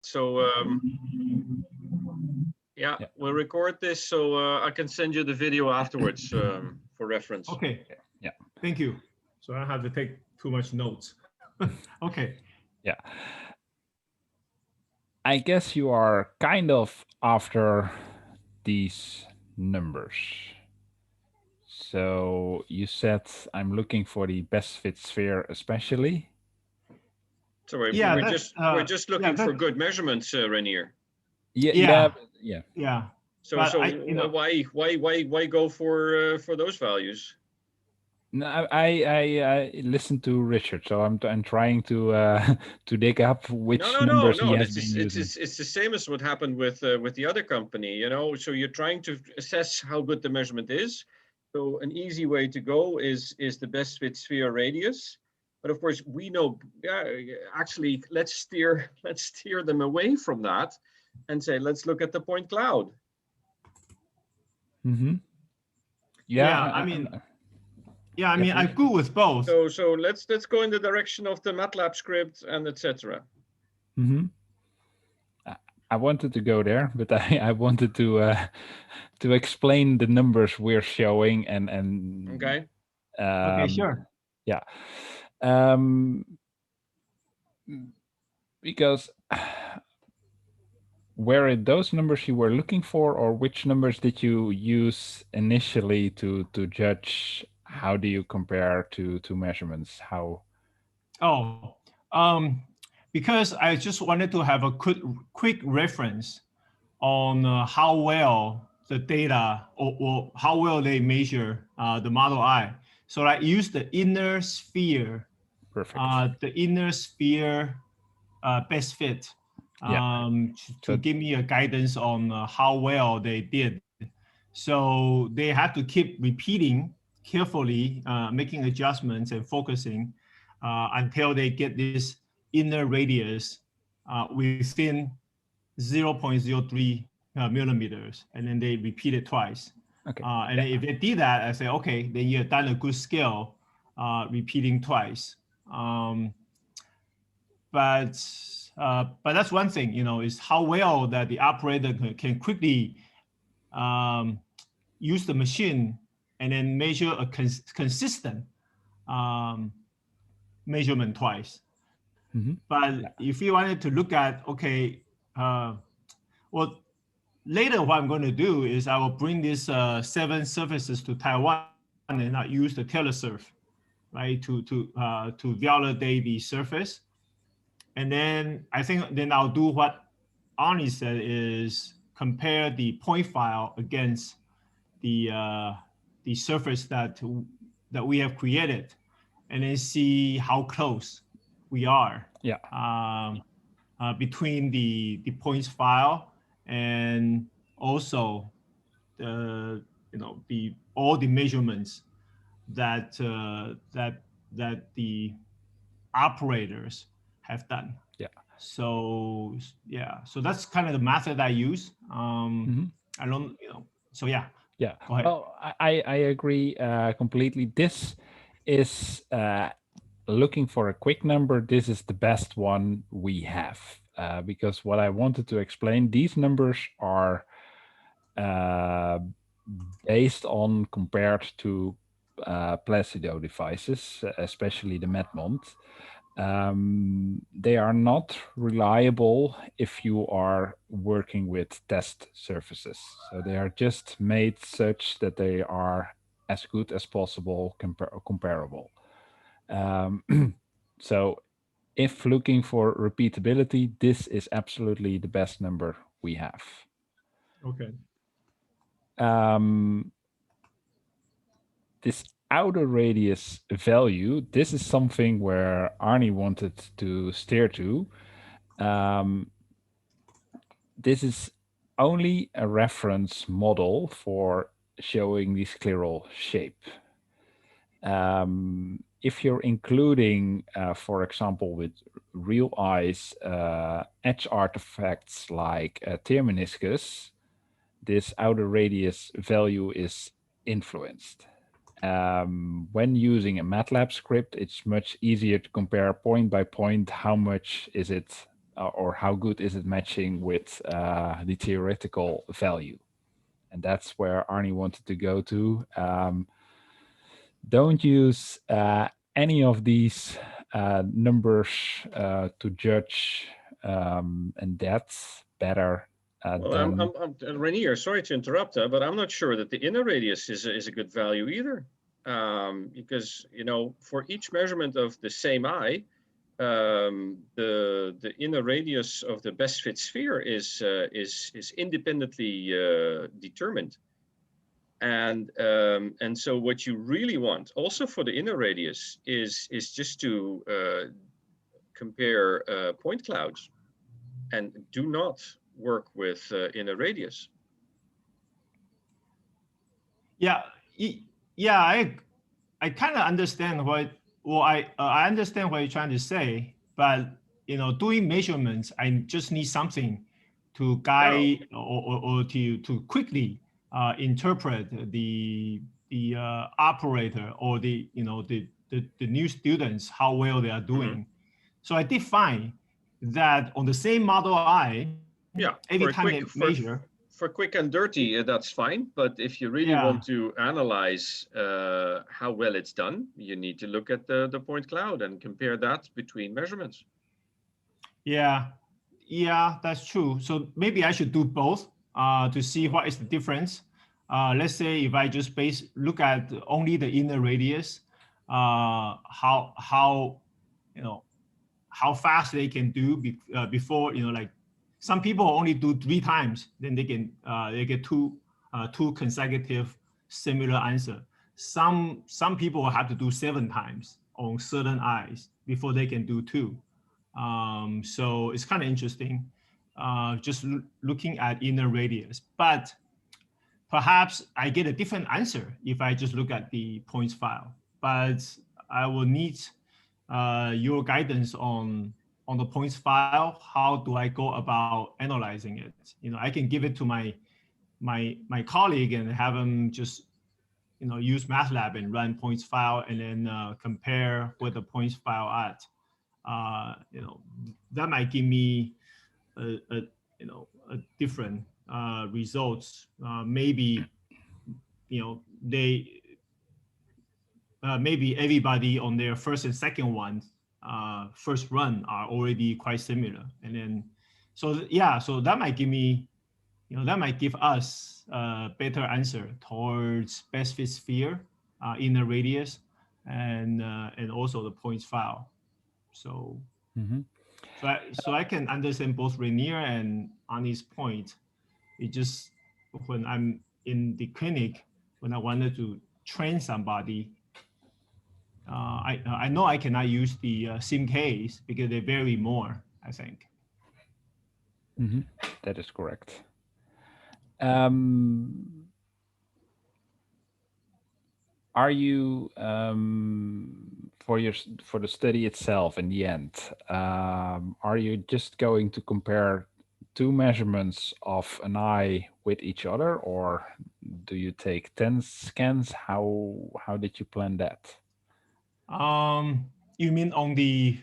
So yeah, we'll record this so I can send you the video afterwards for reference. Okay. Yeah. Thank you. So I don't have to take too much notes. Okay. Yeah. I guess you are kind of after these numbers. So you said I'm looking for the best fit sphere especially. So we're just looking for good measurements, Reinier. Yeah. So why go for those values? No, I listened to Richard, so I'm trying to to dig up which numbers he has been using. It's the same as what happened with the other company, you know. So you're trying to assess how good the measurement is. So an easy way to go is the best fit sphere radius. But of course, we know actually let's steer them away from that and say let's look at the point cloud. Mm-hmm. Yeah, I mean, I'm good with both. So let's go in the direction of the MATLAB script and etc. Mm-hmm. I wanted to go there, but I wanted to explain the numbers we're showing and okay. Okay, sure. Yeah. Because were it those numbers you were looking for, or which numbers did you use initially to judge how do you compare to measurements? How? Oh, because I just wanted to have a quick reference on how well the data or how well they measure the Model I. So I used the inner sphere. Perfect. The inner sphere best fit to give me a guidance on how well they did. So they have to keep repeating carefully, making adjustments and focusing until they get this inner radius within 0.03 millimeters, and then they repeat it twice. Okay. And if they did that, I say, okay, then you've done a good scale, repeating twice. But that's one thing, you know, is how well that the operator can quickly use the machine and then measure a consistent measurement twice. Mm-hmm. But if you wanted to look at, okay, well, later what I'm going to do is I will bring these 7 surfaces to Taiwan and I use the telesurf, right, to validate the surface. And then I think then I'll do what Arnie said is compare the point file against the surface that we have created, and then see how close we are. Yeah. Between the points file and also the all the measurements that the operators have done. Yeah. So so that's kind of the method I use. I don't, so yeah. Yeah. Go ahead. Well, I agree completely. This is looking for a quick number. This is the best one we have because what I wanted to explain, these numbers are based on compared to Placido devices, especially the Medmont. They are not reliable if you are working with test surfaces. So they are just made such that they are as good as possible comparable. So if looking for repeatability, this is absolutely the best number we have. Okay. This outer radius value, this is something where Arnie wanted to steer to. This is only a reference model for showing the scleral shape. If you're including, for example, with real eyes, edge artifacts like tear meniscus, this outer radius value is influenced. When using a MATLAB script, it's much easier to compare point by point how much is it or how good is it matching with the theoretical value? And that's where Arnie wanted to go to. Don't use any of these numbers to judge, and that's better Well, than. I'm Reinier, sorry to interrupt, but I'm not sure that the inner radius is a good value either, because for each measurement of the same eye, the inner radius of the best fit sphere is independently determined, and so what you really want also for the inner radius is just to compare point clouds, and do not work with inner radius. Yeah, yeah, I kind of understand I understand what you're trying to say, but doing measurements, I just need something to guide or to quickly interpret the operator or the new students, how well they are doing. So I did find that on the same model eye, Yeah, every for a time they quick measure. for quick and dirty, that's fine. But if you really want to analyze how well it's done, you need to look at the point cloud and compare that between measurements. Yeah, that's true. So maybe I should do both to see what is the difference. Let's say if I just look at only the inner radius, how how fast they can do before like some people only do 3 times, then they get two consecutive similar answer. Some people have to do 7 times on certain eyes before they can do 2. So it's kind of interesting, just looking at inner radius. But perhaps I get a different answer if I just look at the points file. But I will need your guidance on the points file. How do I go about analyzing it? I can give it to my colleague and have him just use MATLAB and run points file and then compare with the points file at. That might give me a different results. Maybe they maybe everybody on their first and second one first run are already quite similar, and then so that might give me that might give us a better answer towards best fit sphere, inner radius, and also the points file. So, so I can understand both Reinier and Arnie's point. It just when I'm in the clinic, when I wanted to train somebody, I know I cannot use the sim case because they vary more, I think. That is correct. Are you for the study itself in the end? Are you just going to compare 2 measurements of an eye with each other, or do you take 10 scans? How did you plan that? You mean on the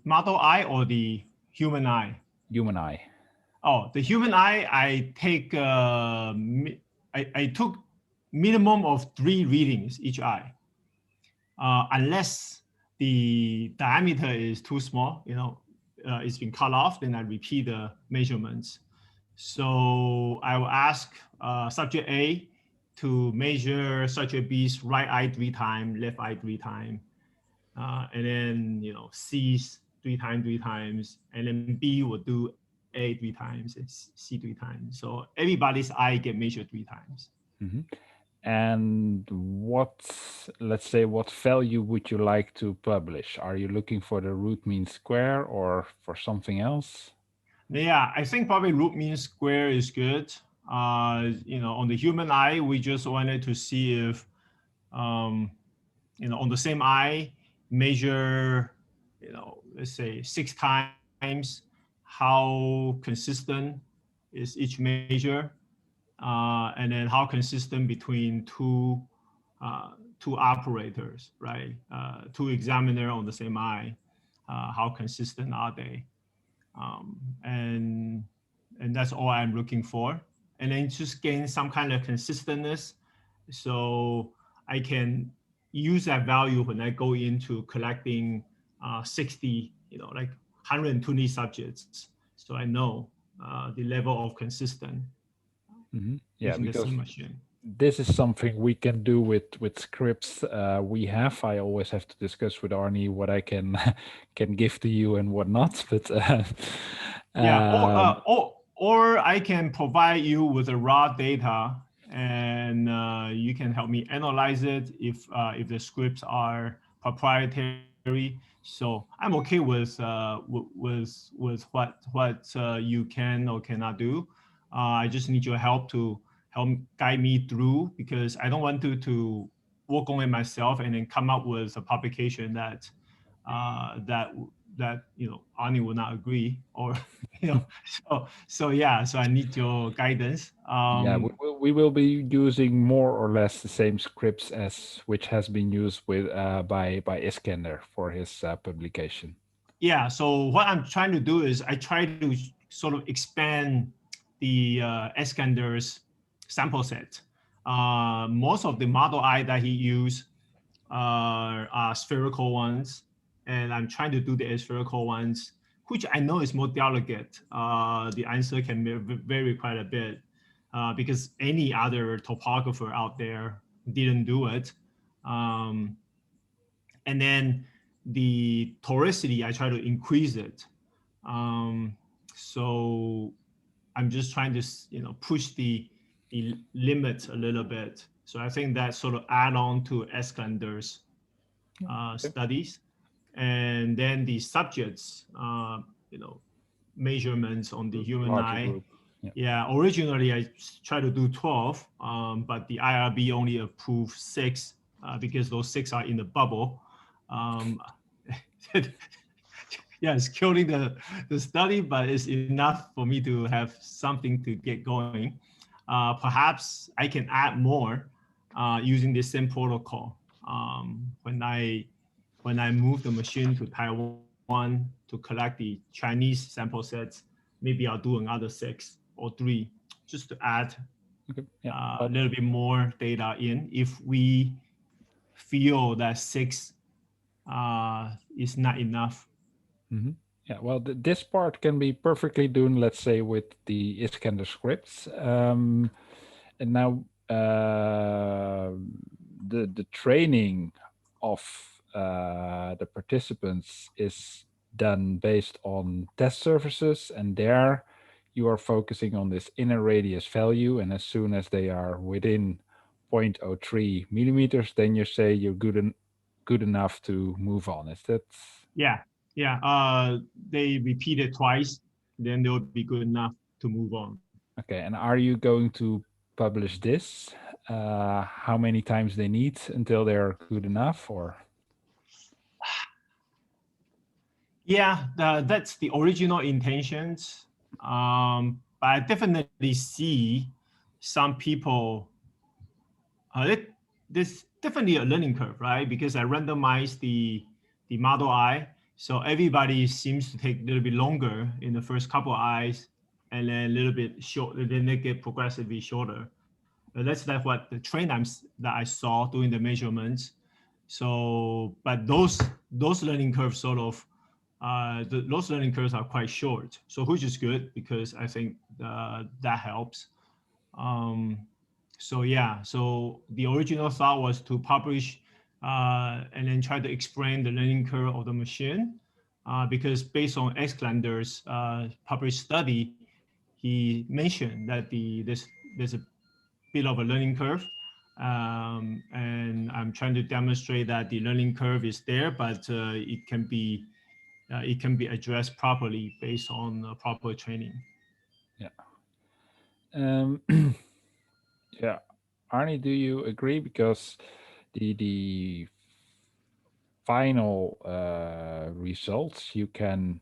model eye or the human eye? Human eye. Oh, the human eye, I take I took minimum of 3 readings each eye, unless the diameter is too small, it's been cut off, then I repeat the measurements. So I will ask subject A to measure subject B's right eye 3 times, left eye 3 times, and then C's 3 times, and then B will do A 3 times and C 3 times. So everybody's eye get measured 3 times. And let's say, what value would you like to publish? Are you looking for the root mean square or for something else? Yeah, I think probably root mean square is good. On the human eye, we just wanted to see if, on the same eye, measure, let's say 6 times, how consistent is each measure, and then how consistent between two operators, right? 2 examiner on the same eye, how consistent are they? and that's all I'm looking for. And then just gain some kind of consistentness, so I can use that value when I go into collecting 60, like 120 subjects. So I know the level of consistent Yeah, using the because same machine. this is something we can do with scripts we have. I always have to discuss with Arnie what I can can give to you and what not. But Yeah, um, or I can provide you with the raw data, and you can help me analyze it if the scripts are proprietary. So I'm okay with what you can or cannot do. I just need your help to help guide me through, because I don't want to work on it myself and then come up with a publication that Arnie will not agree, or so yeah, so I need your guidance. yeah, we will be using more or less the same scripts as which has been used with by Iskander for his publication. Yeah, so what I'm trying to do is I try to sort of expand the Iskander's sample set. Most of the Model I that he used are spherical ones, and I'm trying to do the spherical ones, which I know is more delicate. The answer can vary quite a bit, because any other topographer out there didn't do it. Um, and then the toricity, I try to increase it. Um, so I'm just trying to push the limit a little bit. So I think that sort of add on to Eskander's Okay. studies, and then the subjects, measurements on the human Larger eye. group. Yeah. Yeah, originally I tried to do 12, but the IRB only approved 6, because those 6 are in the bubble. Um, yeah, it's killing the study, but it's enough for me to have something to get going. Perhaps I can add more using the same protocol. When I move the machine to Taiwan to collect the Chinese sample sets, maybe I'll do another 6 or 3, just to add Okay. Yeah. a little bit more data in, if we feel that 6 is not enough. Yeah, well, this part can be perfectly done, let's say, with the Iskander scripts. And now the training of the participants is done based on test surfaces, and there you are focusing on this inner radius value, and as soon as they are within 0.03 millimeters, then you say you're good enough to move on. Is that? Yeah, yeah. They repeat it twice, then they'll be good enough to move on. Okay, and are you going to publish this? How many times they need until they're good enough, or? Yeah, that's the original intentions. But I definitely see some people. There's definitely a learning curve, right? Because I randomized the Model I, so everybody seems to take a little bit longer in the first couple of eyes, and then a little bit short. Then they get progressively shorter. That's what the trend that I saw doing the measurements. So, but those learning curves sort of those learning curves are quite short. So, which is good, because I think that helps. Um, so yeah, so the original thought was to publish and then try to explain the learning curve of the machine, because based on Xlander's published study, he mentioned that there's a bit of a learning curve. And I'm trying to demonstrate that the learning curve is there, but it can be addressed properly based on proper training. Yeah. Um, yeah. Arnie, do you agree? Because the final results you can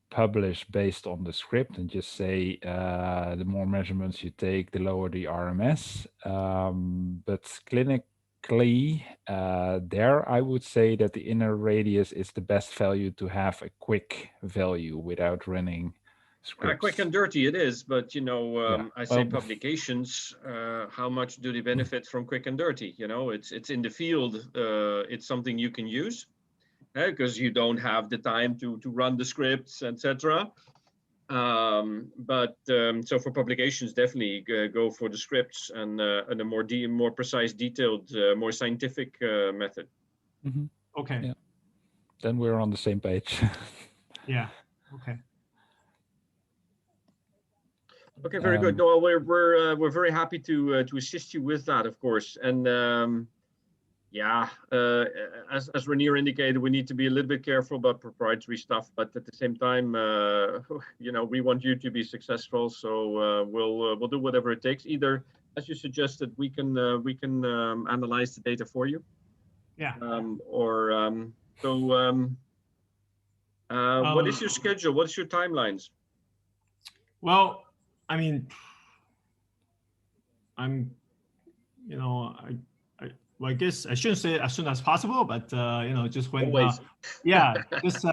publish based on the script and just say the more measurements you take, the lower the RMS. But clinic basically, there I would say that the inner radius is the best value to have a quick value without running scripts. Quick and dirty it is, but you know, I say Well, publications. How much do they benefit from quick and dirty? You know, it's in the field. It's something you can use because you don't have the time to run the scripts, etc. So for publications, definitely go for the scripts and a more precise, detailed, more scientific method. Okay. Yeah. Then we're on the same page. Yeah. Okay. Okay, very good. No, we're very happy to assist you with that, of course. And yeah, as Reinier indicated, we need to be a little bit careful about proprietary stuff, but at the same time, you know, we want you to be successful. So we'll do whatever it takes. Either, as you suggested, we can analyze the data for you. Yeah. What is your schedule? What is your timelines? Well, I mean, you know, well, I guess I shouldn't say as soon as possible, but you know, just when, yeah, just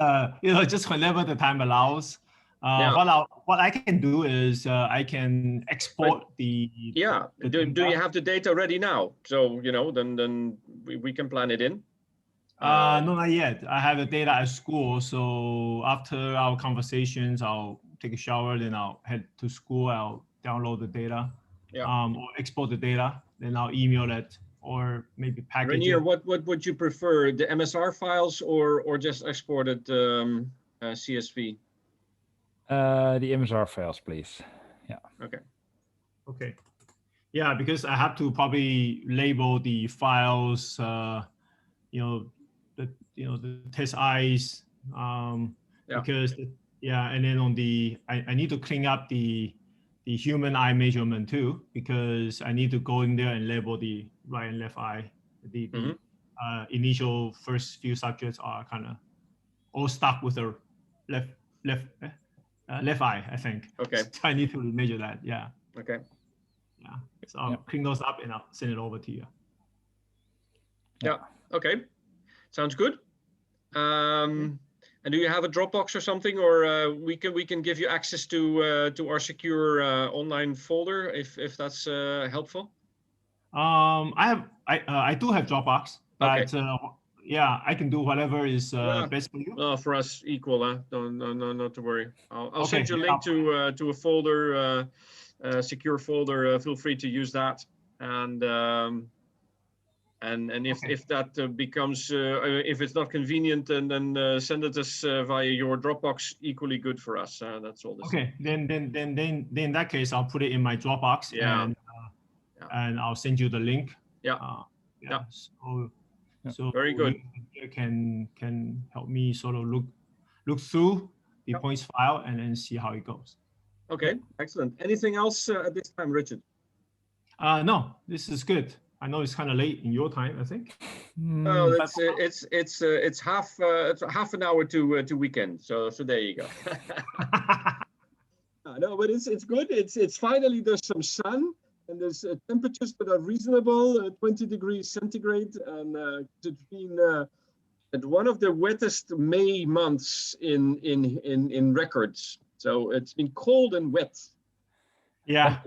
you know, just whenever the time allows. What I can do is I can export the. Yeah. Do you have the data ready now? So you know, then we can plan it in. No, not yet. I have the data at school, so after our conversations, I'll take a shower, then I'll head to school. I'll download the data, or export the data, then I'll email it, or maybe package Reinier, it. what would you prefer, the MSR files or just exported CSV? The MSR files, please. Yeah. Okay. Okay. Yeah, because I have to probably label the files, you know, the test eyes, because and then on the I need to clean up the human eye measurement too, because I need to go in there and label the right and left eye. The initial first few subjects are kind of all stuck with the left eye, I think. Okay. So I need to measure that. Yeah. Okay. Yeah. So I'll clean those up and I'll send it over to you. Yeah. Okay. Sounds good. And do you have a Dropbox or something, or we can give you access to our secure online folder if that's helpful? I do have Dropbox, but yeah, I can do whatever is best for you. For us, equal. No, not to worry. I'll send you a link to a folder, secure folder. Feel free to use that, and if that becomes if it's not convenient, then send it us via your Dropbox. Equally good for us. That's all. Okay, then in that case, I'll put it in my Dropbox and I'll send you the link. So very good. You can help me sort of look through the points file and then see how it goes. Okay, excellent. Anything else at this time, Richard? No, this is good. I know it's kind of late in your time, I think. Oh, it's half an hour to weekend. So there you go. No, but it's good. It's finally there's some sun and there's temperatures that are reasonable, 20 degrees centigrade, and it's been one of the wettest May months in records. So it's been cold and wet. Yeah.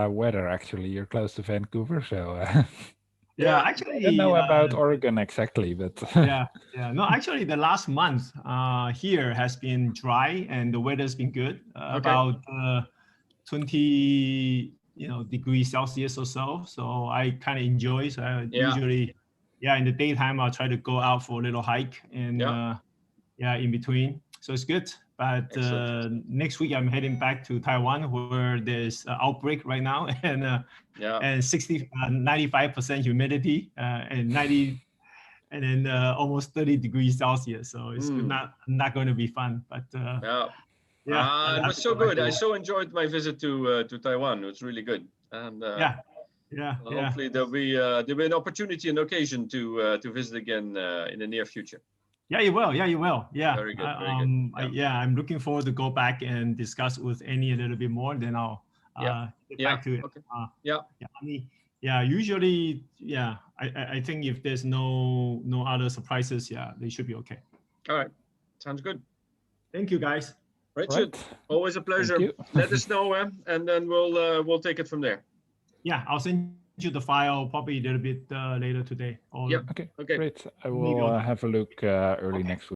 Weather, actually, you're close to Vancouver, so. Actually, I don't know about Oregon exactly, but. No, actually, the last month here has been dry and the weather's been good. About 20 degrees Celsius or so. So I kind of enjoy. So I usually, in the daytime, I'll try to go out for a little hike and in between. So it's good. But next week I'm heading back to Taiwan, where there's an outbreak right now, and 95% humidity and then almost 30 degrees Celsius. So it's not going to be fun. But it was so good. I so enjoyed my visit to Taiwan. It was really good. And hopefully there'll be an opportunity and occasion to visit again in the near future. Yeah, you will. Yeah. Very good. I'm looking forward to go back and discuss with Annie a little bit more. Then I'll get back to it. Okay. yeah, usually, yeah, I think if there's no other surprises, yeah, they should be okay. All right, sounds good. Thank you, guys. Richard, Right. always a pleasure. you. Let us know, and then we'll take it from there. Yeah, I'll send you the file probably a little bit later today. Or Yep. Okay, Okay. great. I Maybe will I'll- have a look early Okay. next week.